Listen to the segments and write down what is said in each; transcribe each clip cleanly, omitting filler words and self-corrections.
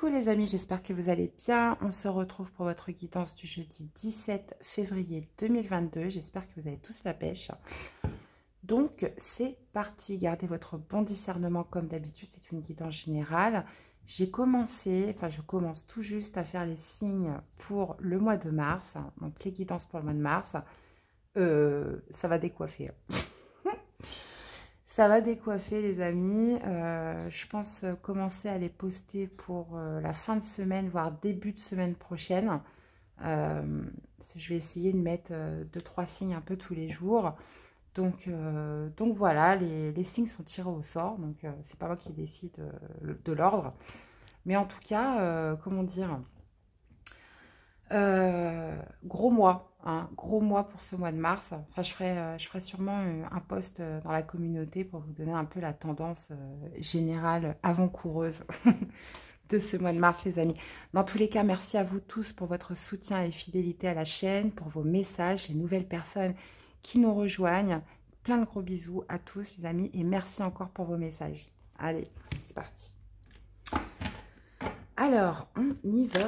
Coucou les amis, j'espère que vous allez bien. On se retrouve pour votre guidance du jeudi 17 février 2022. J'espère que vous avez tous la pêche. Donc c'est parti, gardez votre bon discernement comme d'habitude, c'est une guidance générale. Je commence tout juste à faire les signes pour le mois de mars. Donc les guidances pour le mois de mars, ça va décoiffer. Ça va décoiffer les amis, je pense commencer à les poster pour la fin de semaine, voire début de semaine prochaine. Je vais essayer de mettre 2-3 signes un peu tous les jours. Donc voilà, les signes sont tirés au sort, donc c'est pas moi qui décide de l'ordre. Mais en tout cas, comment dire, gros mois. Gros mois pour ce mois de mars. Enfin, je ferai sûrement un post dans la communauté pour vous donner un peu la tendance générale avant-coureuse de ce mois de mars, les amis. Dans tous les cas, merci à vous tous pour votre soutien et fidélité à la chaîne, pour vos messages, les nouvelles personnes qui nous rejoignent. Plein de gros bisous à tous, les amis, et merci encore pour vos messages. Allez, c'est parti. Alors, on y va.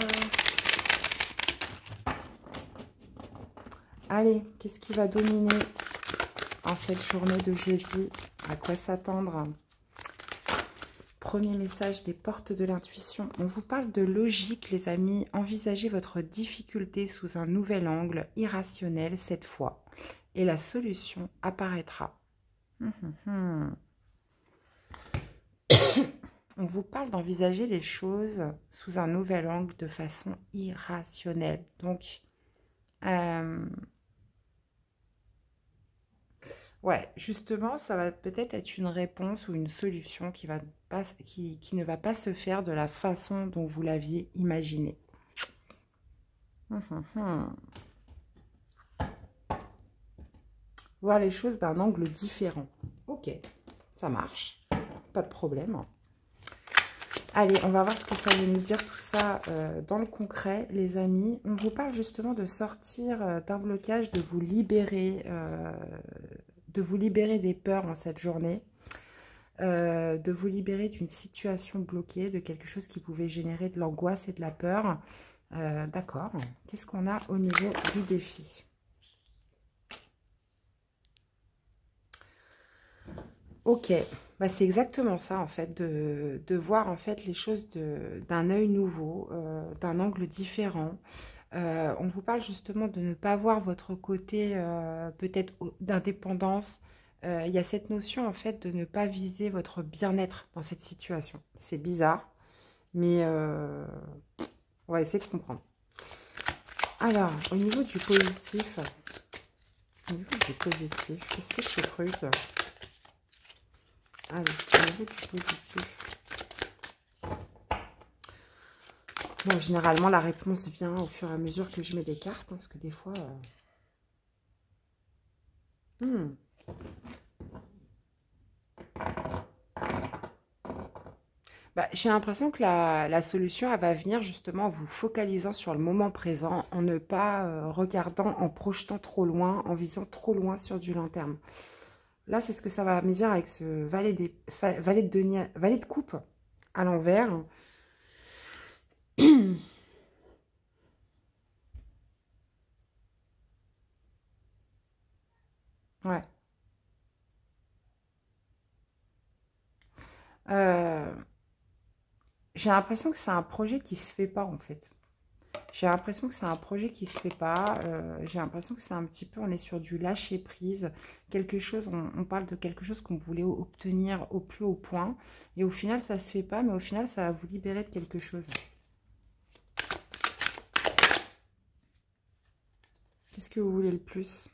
Allez, qu'est-ce qui va dominer en cette journée de jeudi? À quoi s'attendre? Premier message des portes de l'intuition. On vous parle de logique, les amis. Envisagez votre difficulté sous un nouvel angle, irrationnel cette fois. Et la solution apparaîtra. On vous parle d'envisager les choses sous un nouvel angle de façon irrationnelle. Donc, ouais, justement, ça va peut-être être une réponse ou une solution qui ne va pas se faire de la façon dont vous l'aviez imaginé. Voir les choses d'un angle différent. Ok, ça marche. Pas de problème. Allez, on va voir ce que ça veut nous dire tout ça dans le concret, les amis. On vous parle justement de sortir d'un blocage, de vous libérer des peurs en cette journée, de vous libérer d'une situation bloquée, de quelque chose qui pouvait générer de l'angoisse et de la peur. D'accord. Qu'est-ce qu'on a au niveau du défi? Ok, bah, c'est exactement ça en fait, de voir en fait les choses d'un œil nouveau, d'un angle différent. On vous parle justement de ne pas voir votre côté peut-être d'indépendance. Il y a cette notion en fait de ne pas viser votre bien-être dans cette situation. C'est bizarre, mais on va essayer de comprendre. Alors, au niveau du positif, qu'est-ce que c'est ce truc? Allez, au niveau du positif. Bon, généralement, la réponse vient au fur et à mesure que je mets des cartes, parce que des fois... Bah, j'ai l'impression que la solution, elle va venir justement en vous focalisant sur le moment présent, en ne pas regardant, en projetant trop loin, en visant trop loin sur du long terme. Là, c'est ce que ça va me dire avec ce valet de coupe à l'envers. Ouais. J'ai l'impression que c'est un projet qui se fait pas, en fait. J'ai l'impression que c'est un projet qui se fait pas. J'ai l'impression que c'est un petit peu, on est sur du lâcher prise. Quelque chose, on parle de quelque chose qu'on voulait obtenir au plus haut point. Et au final, ça se fait pas, mais au final, ça va vous libérer de quelque chose. Qu'est-ce que vous voulez le plus?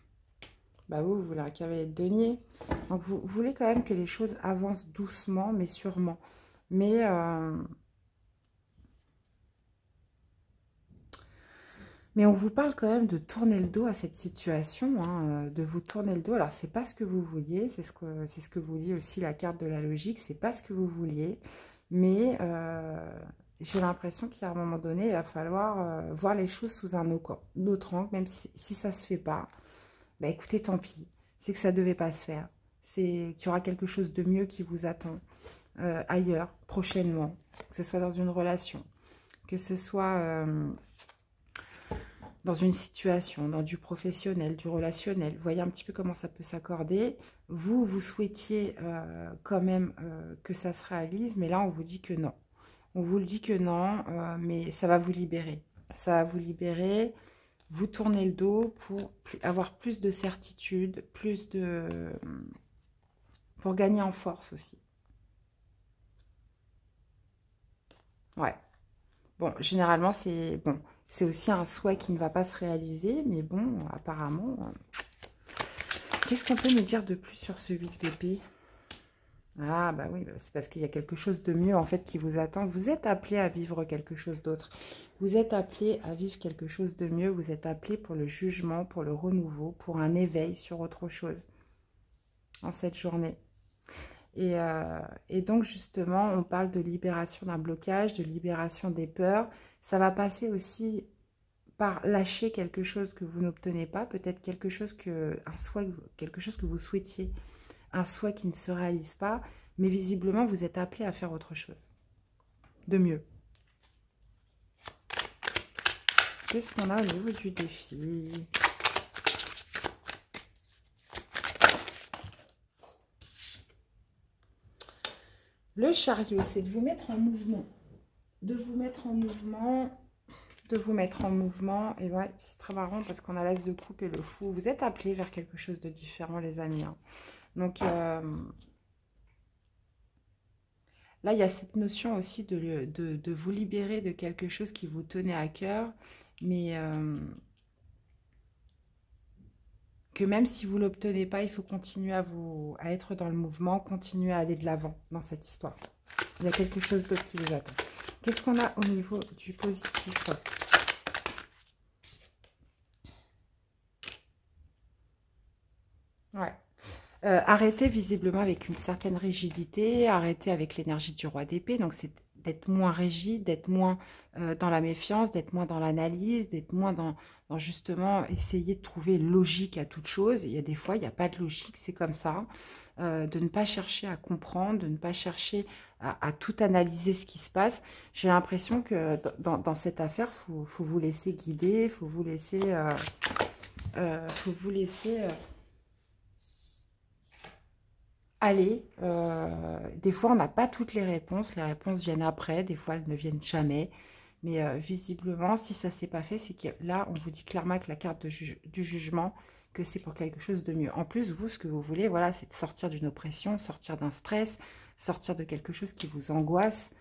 Bah vous voulez un cavalier de denier. Donc vous voulez quand même que les choses avancent doucement, mais sûrement. Mais on vous parle quand même de tourner le dos à cette situation, hein, de vous tourner le dos. Alors, c'est pas ce que vous vouliez, c'est ce que vous dit aussi la carte de la logique, c'est pas ce que vous vouliez. Mais j'ai l'impression qu'à un moment donné, il va falloir voir les choses sous un autre angle, même si ça se fait pas. Bah écoutez, tant pis, c'est que ça devait pas se faire. C'est qu'il y aura quelque chose de mieux qui vous attend ailleurs, prochainement, que ce soit dans une relation. Que ce soit dans une situation, dans du professionnel, du relationnel. Vous voyez un petit peu comment ça peut s'accorder. Vous, vous souhaitiez quand même que ça se réalise, mais là, on vous dit que non. On vous le dit que non, mais ça va vous libérer. Ça va vous libérer. Vous tournez le dos pour avoir plus de certitude, plus de... pour gagner en force aussi. Ouais. Bon, généralement, c'est bon, c'est aussi un souhait qui ne va pas se réaliser, mais bon, apparemment... Qu'est-ce qu'on peut nous dire de plus sur ce 8 d'épée? Ah, bah oui, c'est parce qu'il y a quelque chose de mieux, en fait, qui vous attend. Vous êtes appelé à vivre quelque chose d'autre. Vous êtes appelé à vivre quelque chose de mieux. Vous êtes appelé pour le jugement, pour le renouveau, pour un éveil sur autre chose en cette journée. Et donc, justement, on parle de libération d'un blocage, de libération des peurs. Ça va passer aussi par lâcher quelque chose que vous n'obtenez pas, peut-être quelque chose un souhait, quelque chose que vous souhaitiez, un souhait qui ne se réalise pas, mais visiblement, vous êtes appelé à faire autre chose, de mieux. Qu'est-ce qu'on a au niveau du défi? Le chariot, c'est de vous mettre en mouvement. De vous mettre en mouvement, de vous mettre en mouvement. Et ouais, c'est très marrant parce qu'on a l'as de coupe et le fou. Vous êtes appelés vers quelque chose de différent, les amis. Hein. Donc, là, il y a cette notion aussi de vous libérer de quelque chose qui vous tenait à cœur. Mais que même si vous ne l'obtenez pas, il faut continuer à être dans le mouvement, continuer à aller de l'avant dans cette histoire. Il y a quelque chose d'autre qui vous attend. Qu'est-ce qu'on a au niveau du positif? Ouais. Arrêtez visiblement avec une certaine rigidité, arrêtez avec l'énergie du roi d'épée, donc c'est d'être moins rigide, d'être moins dans la méfiance, d'être moins dans l'analyse, d'être moins dans justement essayer de trouver logique à toute chose. Il y a des fois, il n'y a pas de logique, c'est comme ça. De ne pas chercher à comprendre, de ne pas chercher à tout analyser ce qui se passe. J'ai l'impression que dans cette affaire, faut vous laisser guider, faut vous laisser... Allez, des fois on n'a pas toutes les réponses viennent après, des fois elles ne viennent jamais, mais visiblement si ça ne s'est pas fait, c'est que là on vous dit clairement avec la carte du jugement que c'est pour quelque chose de mieux. En plus, vous, ce que vous voulez, voilà, c'est de sortir d'une oppression, sortir d'un stress, sortir de quelque chose qui vous angoisse.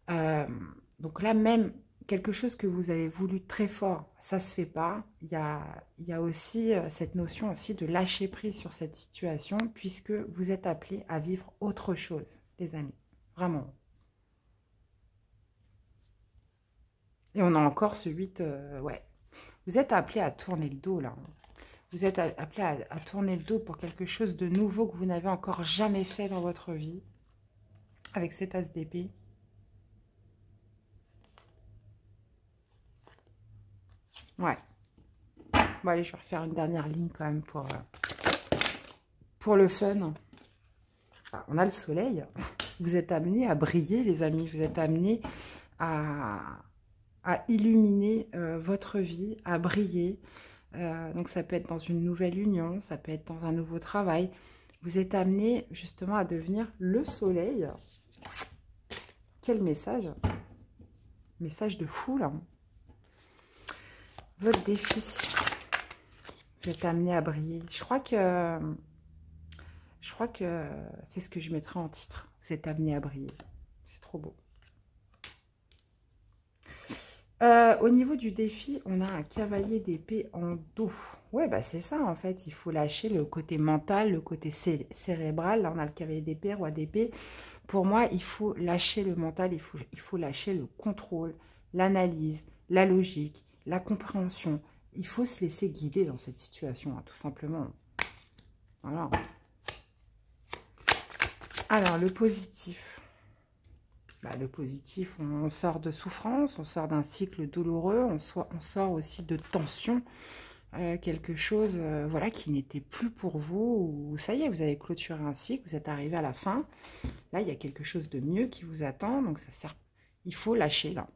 Donc là même, quelque chose que vous avez voulu très fort, ça ne se fait pas. Il y a aussi cette notion aussi de lâcher prise sur cette situation, puisque vous êtes appelés à vivre autre chose, les amis. Vraiment. Et on a encore ce 8, ouais. Vous êtes appelés à tourner le dos, là. Vous êtes appelés à tourner le dos pour quelque chose de nouveau que vous n'avez encore jamais fait dans votre vie, avec cet as d'épée. Ouais. Bon, allez, je vais refaire une dernière ligne quand même pour le fun. Ah, on a le soleil. Vous êtes amenés à briller, les amis. Vous êtes amenés à illuminer votre vie, à briller. Donc, ça peut être dans une nouvelle union, ça peut être dans un nouveau travail. Vous êtes amenés justement à devenir le soleil. Quel message! Message de fou, là. Votre défi. Vous êtes amené à briller. Je crois que c'est ce que je mettrai en titre. Vous êtes amené à briller. C'est trop beau. Au niveau du défi, on a un cavalier d'épée en dos. Ouais, bah c'est ça en fait. Il faut lâcher le côté mental, le côté cérébral. Là, on a le cavalier d'épée, roi d'épée. Pour moi, il faut lâcher le mental, il faut lâcher le contrôle, l'analyse, la logique, la compréhension. Il faut se laisser guider dans cette situation, hein, tout simplement. Voilà. Alors, le positif. Bah, le positif, on sort de souffrance, on sort d'un cycle douloureux, on sort aussi de tension. Quelque chose voilà, qui n'était plus pour vous. Ou ça y est, vous avez clôturé un cycle, vous êtes arrivé à la fin. Là, il y a quelque chose de mieux qui vous attend. Donc, ça sert. Il faut lâcher, là.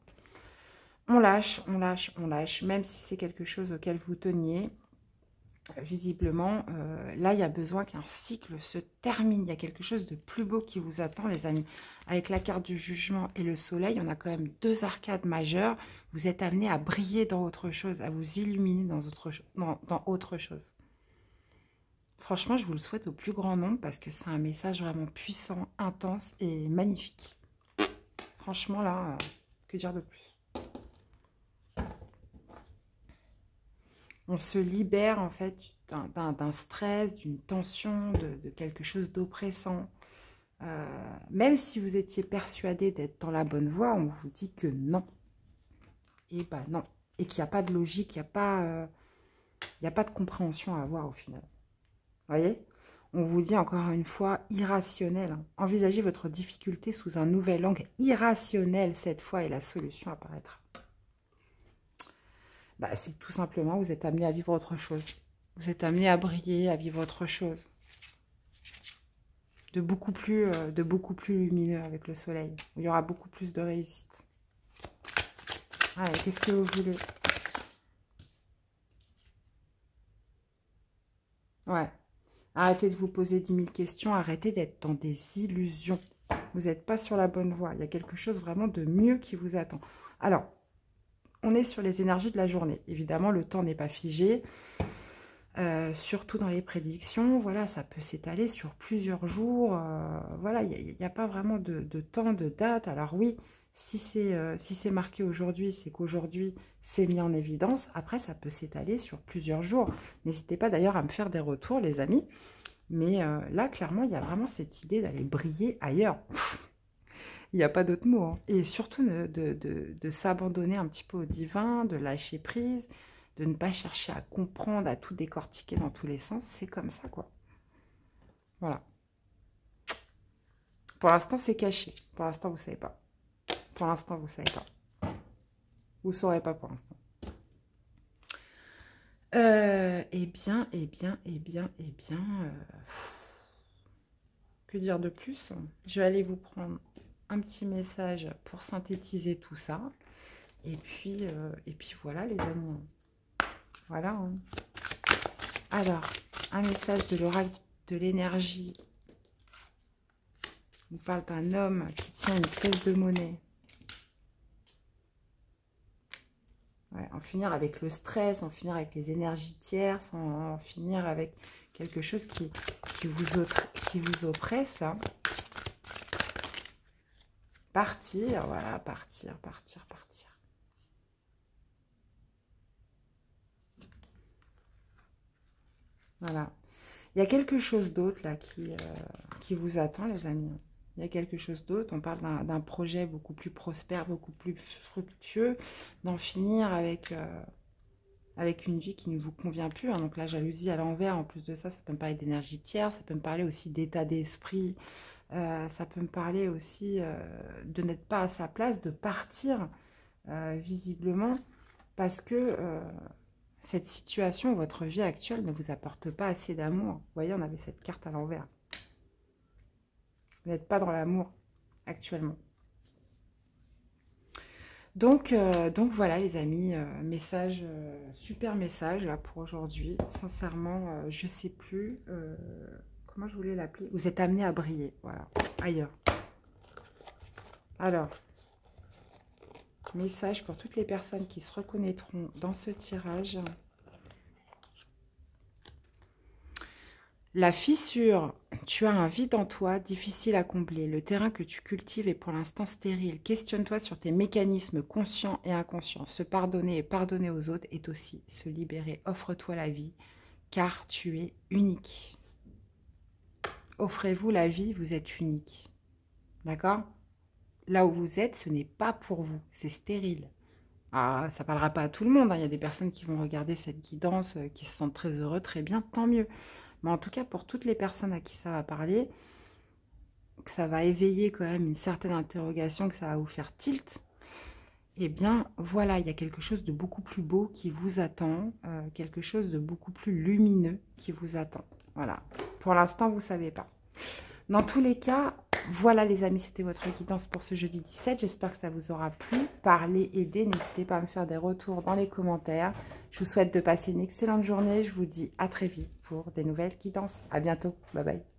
On lâche, on lâche, on lâche, même si c'est quelque chose auquel vous teniez. Visiblement, là, il y a besoin qu'un cycle se termine. Il y a quelque chose de plus beau qui vous attend, les amis. Avec la carte du jugement et le soleil, on a quand même deux arcades majeures. Vous êtes amené à briller dans autre chose, à vous illuminer dans autre chose. Franchement, je vous le souhaite au plus grand nombre parce que c'est un message vraiment puissant, intense et magnifique. Franchement, là, que dire de plus? On se libère, en fait, d'un stress, d'une tension, de quelque chose d'oppressant. Même si vous étiez persuadé d'être dans la bonne voie, on vous dit que non. Et bah non. Et qu'il n'y a pas de logique, il n'y a pas de compréhension à avoir au final. Vous voyez? On vous dit encore une fois irrationnel. Envisagez votre difficulté sous un nouvel angle irrationnel cette fois et la solution apparaîtra. Bah, c'est tout simplement, vous êtes amené à vivre autre chose. Vous êtes amené à briller, à vivre autre chose. De beaucoup plus lumineux avec le soleil. Où il y aura beaucoup plus de réussite. Allez, qu'est-ce que vous voulez? Ouais. Arrêtez de vous poser 10 000 questions. Arrêtez d'être dans des illusions. Vous n'êtes pas sur la bonne voie. Il y a quelque chose vraiment de mieux qui vous attend. Alors, on est sur les énergies de la journée. Évidemment, le temps n'est pas figé. Surtout dans les prédictions, voilà, ça peut s'étaler sur plusieurs jours. Voilà, il n'y a pas vraiment de temps, de date. Alors oui, si c'est marqué aujourd'hui, c'est qu'aujourd'hui, c'est mis en évidence. Après, ça peut s'étaler sur plusieurs jours. N'hésitez pas d'ailleurs à me faire des retours, les amis. Mais là, clairement, il y a vraiment cette idée d'aller briller ailleurs. Il n'y a pas d'autre mot. Hein. Et surtout de s'abandonner un petit peu au divin, de lâcher prise, de ne pas chercher à comprendre, à tout décortiquer dans tous les sens. C'est comme ça, quoi. Voilà. Pour l'instant, c'est caché. Pour l'instant, vous ne savez pas. Pour l'instant, vous ne savez pas. Vous ne saurez pas pour l'instant. Eh bien. Que dire de plus? Je vais aller vous prendre un petit message pour synthétiser tout ça. Et puis voilà, les amis. Voilà. Hein. Alors, un message de l'oracle de l'énergie. On parle d'un homme qui tient une pièce de monnaie. Ouais, en finir avec le stress, en finir avec les énergies tierces, en finir avec quelque chose qui vous oppresse, là. Partir, voilà, partir. Voilà. Il y a quelque chose d'autre, là, qui vous attend, les amis. Il y a quelque chose d'autre. On parle d'un projet beaucoup plus prospère, beaucoup plus fructueux, d'en finir avec une vie qui ne vous convient plus. Hein. Donc la jalousie à l'envers, en plus de ça, ça peut me parler d'énergie tierce, ça peut me parler aussi d'état d'esprit, ça peut me parler aussi de n'être pas à sa place, de partir visiblement, parce que cette situation, votre vie actuelle ne vous apporte pas assez d'amour. Vous voyez, on avait cette carte à l'envers. Vous n'êtes pas dans l'amour actuellement. Donc voilà les amis, message, super message là pour aujourd'hui. Sincèrement, je sais plus comment je voulais l'appeler. Vous êtes amené à briller, voilà, ailleurs. Alors, message pour toutes les personnes qui se reconnaîtront dans ce tirage. La fissure, tu as un vide en toi, difficile à combler. Le terrain que tu cultives est pour l'instant stérile. Questionne-toi sur tes mécanismes conscients et inconscients. Se pardonner et pardonner aux autres est aussi se libérer. Offre-toi la vie, car tu es unique. Offrez-vous la vie, vous êtes unique. D'accord? Là où vous êtes, ce n'est pas pour vous, c'est stérile. Ah, ça ne parlera pas à tout le monde. Hein. Il y a des personnes qui vont regarder cette guidance, qui se sentent très heureux, très bien, tant mieux. Mais en tout cas, pour toutes les personnes à qui ça va parler, que ça va éveiller quand même une certaine interrogation, que ça va vous faire tilt, eh bien, voilà, il y a quelque chose de beaucoup plus beau qui vous attend, quelque chose de beaucoup plus lumineux qui vous attend. Voilà. Pour l'instant, vous ne savez pas. Dans tous les cas, Voilà les amis, c'était votre guidance pour ce jeudi 17. J'espère que ça vous aura plu, parlé, aidé. N'hésitez pas à me faire des retours dans les commentaires. Je vous souhaite de passer une excellente journée. Je vous dis à très vite pour des nouvelles guidances. À bientôt. Bye bye.